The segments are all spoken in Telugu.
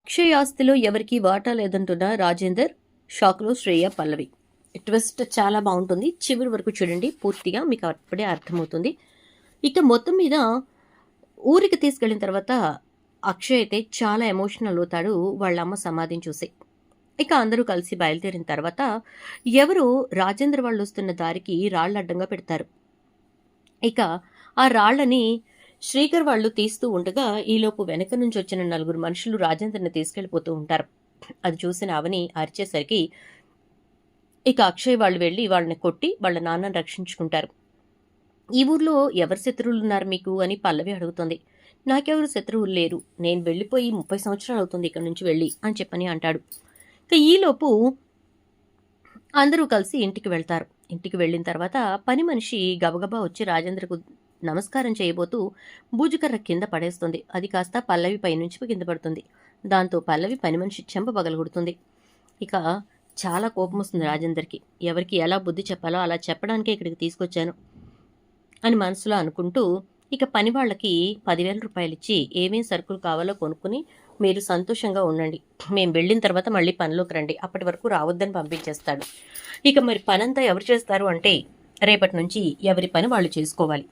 అక్షయ్ ఆస్తిలో ఎవరికీ వాటా లేదంటున్న రాజేందర్, షాక్లో శ్రేయ, పల్లవి. ట్విస్ట్ చాలా బాగుంటుంది. చివరి వరకు చూడండి, పూర్తిగా మీకు అప్పుడే అర్థమవుతుంది. ఇక మొత్తం మీద ఊరికి తీసుకెళ్ళిన తర్వాత అక్షయ్ అయితే చాలా ఎమోషనల్ అవుతాడు వాళ్ళ అమ్మ సమాధిని చూసి. ఇక అందరూ కలిసి బయలుదేరిన తర్వాత ఎవరు రాజేంద్ర వాళ్ళు వస్తున్న దారికి రాళ్ళు అడ్డంగా పెడతారు. ఇక ఆ రాళ్లని శ్రీకర్ వాళ్ళు తీస్తూ ఉండగా ఈలోపు వెనక నుంచి వచ్చిన నలుగురు మనుషులు రాజేంద్రని తీసుకెళ్లిపోతూ ఉంటారు. అది చూసిన అవని అరిచేసరికి ఇక అక్షయ్ వాళ్ళు వెళ్ళి వాళ్ళని కొట్టి వాళ్ళ నాన్నని రక్షించుకుంటారు. ఈ ఊర్లో ఎవరు శత్రువులు ఉన్నారు మీకు అని పల్లవి అడుగుతుంది. నాకెవరు శత్రువులు లేరు, నేను వెళ్ళిపోయి 30 సంవత్సరాలు అవుతుంది ఇక్కడ నుంచి వెళ్ళి అని చెప్పని అంటాడు. ఇక ఈలోపు అందరూ కలిసి ఇంటికి వెళ్తారు. ఇంటికి వెళ్ళిన తర్వాత పని మనిషి గబగబా వచ్చి రాజేంద్రకు నమస్కారం చేయబోతూ బూజుకర్ర కింద పడేస్తుంది. అది కాస్త పల్లవి పైనుంచి కింద పడుతుంది. దాంతో పల్లవి పని మనిషి చెంప పగలగొడుతుంది. ఇక చాలా కోపం వస్తుంది రాజేందర్కి. ఎవరికి ఎలా బుద్ధి చెప్పాలో అలా చెప్పడానికే ఇక్కడికి తీసుకొచ్చాను అని మనసులో అనుకుంటూ ఇక పని వాళ్ళకి 10,000 రూపాయలు ఇచ్చి ఏమేం సరుకులు కావాలో కొనుక్కుని మీరు సంతోషంగా ఉండండి, మేము వెళ్ళిన తర్వాత మళ్ళీ పనిలోకి రండి, అప్పటి వరకు రావద్దని పంపించేస్తాడు. ఇక మరి పనంతా ఎవరు చేస్తారు అంటే రేపటి నుంచి ఎవరి పని వాళ్ళు చేసుకోవాలి,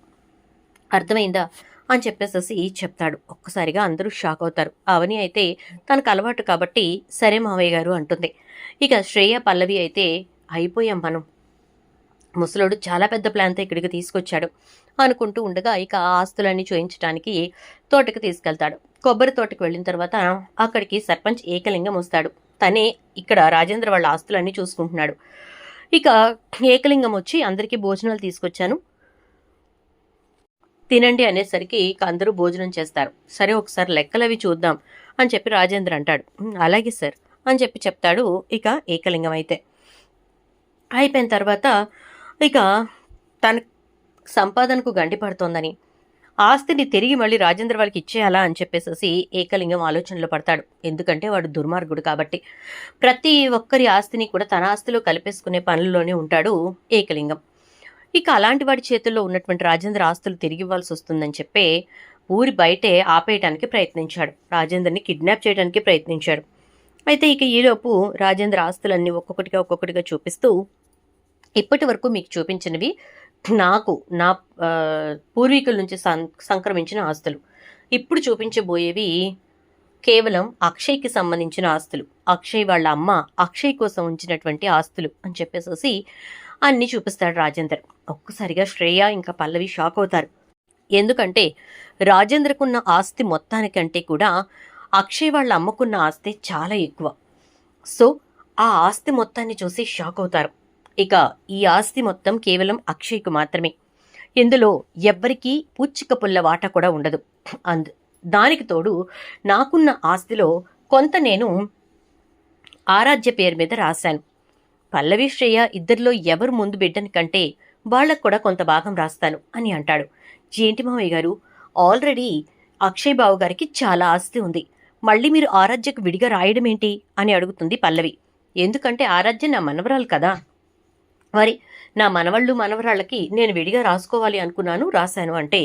అర్థమైందా అని చెప్పేసేసి చెప్తాడు. ఒక్కసారిగా అందరూ షాక్ అవుతారు. అవని అయితే తనకు అలవాటు కాబట్టి సరే మావయ్య గారు అంటుంది. ఇక శ్రేయ, పల్లవి అయితే అయిపోయాం మనం, ముసలోడు చాలా పెద్ద ప్లాన్తో ఇక్కడికి తీసుకొచ్చాడు అనుకుంటూ ఉండగా ఇక ఆస్తులన్నీ చూయించడానికి తోటకి తీసుకెళ్తాడు. కొబ్బరి తోటకి వెళ్ళిన తర్వాత అక్కడికి సర్పంచ్ ఏకలింగం వస్తాడు. తనే ఇక్కడ రాజేంద్ర వాళ్ళ ఆస్తులన్నీ చూసుకుంటున్నాడు. ఇక ఏకలింగం వచ్చి అందరికీ భోజనాలు తీసుకొచ్చాను తినండి అనేసరికి ఇక అందరూ భోజనం చేస్తారు. సరే ఒకసారి లెక్కలవి చూద్దాం అని చెప్పి రాజేంద్ర అంటాడు. అలాగే సార్ అని చెప్పి చెప్తాడు. ఇక ఏకలింగం అయితే అయిపోయిన తర్వాత ఇక తన సంపాదనకు గండి పడుతోందని ఆస్తిని తిరిగి మళ్ళీ రాజేంద్ర వాళ్ళకి ఇచ్చేయాలా అని చెప్పేసి ఏకలింగం ఆలోచనలో పడతాడు. ఎందుకంటే వాడు దుర్మార్గుడు కాబట్టి ప్రతి ఒక్కరి ఆస్తిని కూడా తన ఆస్తిలో కలిపేసుకునే పనుల్లోనే ఉంటాడు ఏకలింగం. ఇక అలాంటి వాడి చేతుల్లో ఉన్నటువంటి రాజేంద్ర ఆస్తులు తిరిగి ఇవ్వాల్సి వస్తుందని చెప్పే ఊరి బయటే ఆపేయడానికి ప్రయత్నించాడు. రాజేంద్రని కిడ్నాప్ చేయడానికి ప్రయత్నించాడు. అయితే ఇక ఈలోపు రాజేంద్ర ఆస్తులన్నీ ఒక్కొక్కటిగా చూపిస్తూ ఇప్పటి వరకు మీకు చూపించినవి నాకు నా పూర్వీకుల నుంచి సంక్రమించిన ఆస్తులు, ఇప్పుడు చూపించబోయేవి కేవలం అక్షయ్కి సంబంధించిన ఆస్తులు, అక్షయ్ వాళ్ళ అమ్మ అక్షయ్ కోసం ఉంచినటువంటి ఆస్తులు అని చెప్పేసి అన్నీ చూపిస్తాడు రాజేందర్. ఒక్కసారిగా శ్రేయ ఇంకా పల్లవి షాక్ అవుతారు. ఎందుకంటే రాజేంద్రకున్న ఆస్తి మొత్తానికంటే కూడా అక్షయ్ వాళ్ళ అమ్మకున్న ఆస్తి చాలా ఎక్కువ. సో ఆ ఆస్తి మొత్తాన్ని చూసి షాక్ అవుతారు. ఇక ఈ ఆస్తి మొత్తం కేవలం అక్షయ్కు మాత్రమే, ఇందులో ఎవ్వరికీ పూచిక పుల్ల వాట కూడా ఉండదు. దానికి తోడు నాకున్న ఆస్తిలో కొంత నేను ఆరాధ్య పేరు మీద రాశాను. పల్లవి, శ్రేయ ఇద్దరిలో ఎవరు ముందు బిడ్డని కంటే వాళ్లకు కూడా కొంత భాగం రాస్తాను అని అంటాడు. ఏంటి మావయ్య గారు, ఆల్రెడీ అక్షయ్ బావు గారికి చాలా ఆస్తి ఉంది, మళ్ళీ మీరు ఆరాధ్యకు విడిగా రాయడం ఏంటి అని అడుగుతుంది పల్లవి. ఎందుకంటే ఆరాధ్య నా మనవరాలు కదా, మరి నా మనవళ్ళు మనవరాళ్ళకి నేను విడిగా రాసుకోవాలి అనుకున్నాను, రాశాను అంటే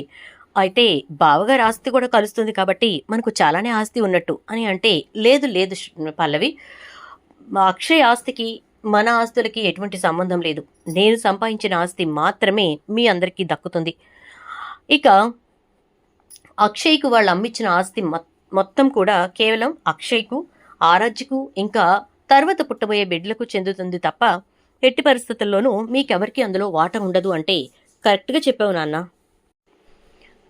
అయితే బావగారి ఆస్తి కూడా కలుస్తుంది కాబట్టి మనకు చాలానే ఆస్తి ఉన్నట్టు అని అంటే లేదు లేదు పల్లవి, అక్షయ్ ఆస్తికి మన ఆస్తులకి ఎటువంటి సంబంధం లేదు, నేను సంపాదించిన ఆస్తి మాత్రమే మీ అందరికీ దక్కుతుంది. ఇక అక్షయ్కు వాళ్ళు అమ్మించిన ఆస్తి మొత్తం కూడా కేవలం అక్షయ్కు, ఆరాధ్యకు ఇంకా తర్వాత పుట్టబోయే బిడ్డలకు చెందుతుంది తప్ప ఎట్టి పరిస్థితుల్లోనూ మీకెవరికి అందులో వాటా ఉండదు అంటే కరెక్ట్గా చెప్పావు నాన్న.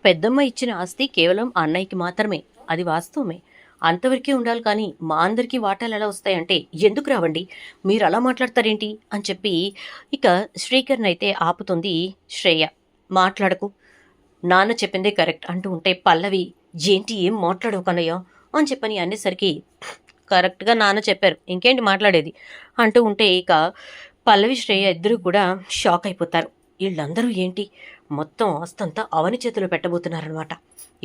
పెద్దమ్మ ఇచ్చిన ఆస్తి కేవలం అన్నయ్యకి మాత్రమే, అది వాస్తవమే, అంతవరకే ఉండాలి, కానీ మా అందరికీ వాటాలు ఎలా వస్తాయంటే ఎందుకు రావండి, మీరు అలా మాట్లాడతారేంటి అని చెప్పి ఇక శ్రీకర్ని అయితే ఆపుతుంది శ్రేయ. మాట్లాడకు, నాన్న చెప్పిందే కరెక్ట్ అంటూ ఉంటే పల్లవి ఏంటి ఏం మాట్లాడవు కన్నయ్య అని చెప్పని అనేసరికి కరెక్ట్గా నాన్న చెప్పారు, ఇంకేంటి మాట్లాడేది అంటూ ఉంటే ఇక పల్లవి, శ్రేయ ఇద్దరు కూడా షాక్ అయిపోతారు. వీళ్ళందరూ ఏంటి మొత్తం ఆస్తంతా అవని చేతిలో పెట్టబోతున్నారనమాట.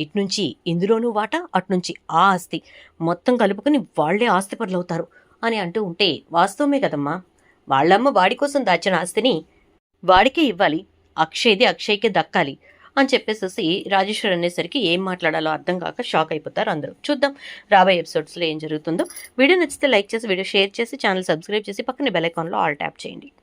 ఇట్నుంచి ఇందులోనూ వాటా, అట్నుంచి ఆ ఆస్తి మొత్తం కలుపుకొని వాళ్లే ఆస్తిపరులు అవుతారు అని అంటూ ఉంటే వాస్తవమే కదమ్మా, వాళ్ళమ్మ వాడి కోసం దాచిన ఆస్తిని వాడికే ఇవ్వాలి, అక్షయ్ది అక్షయ్కే దక్కాలి అని చెప్పేసేసి రాజేశ్వరి అనేసరికి ఏం మాట్లాడాలో అర్థం కాక షాక్ అయిపోతారు అందరూ. చూద్దాం రాబోయే ఎపిసోడ్స్లో ఏం జరుగుతుందో. వీడియో నచ్చితే లైక్ చేసి, వీడియో షేర్ చేసి, ఛానల్ సబ్స్క్రైబ్ చేసి, పక్కన బెల్ ఐకాన్లో ఆల్ ట్యాప్ చేయండి.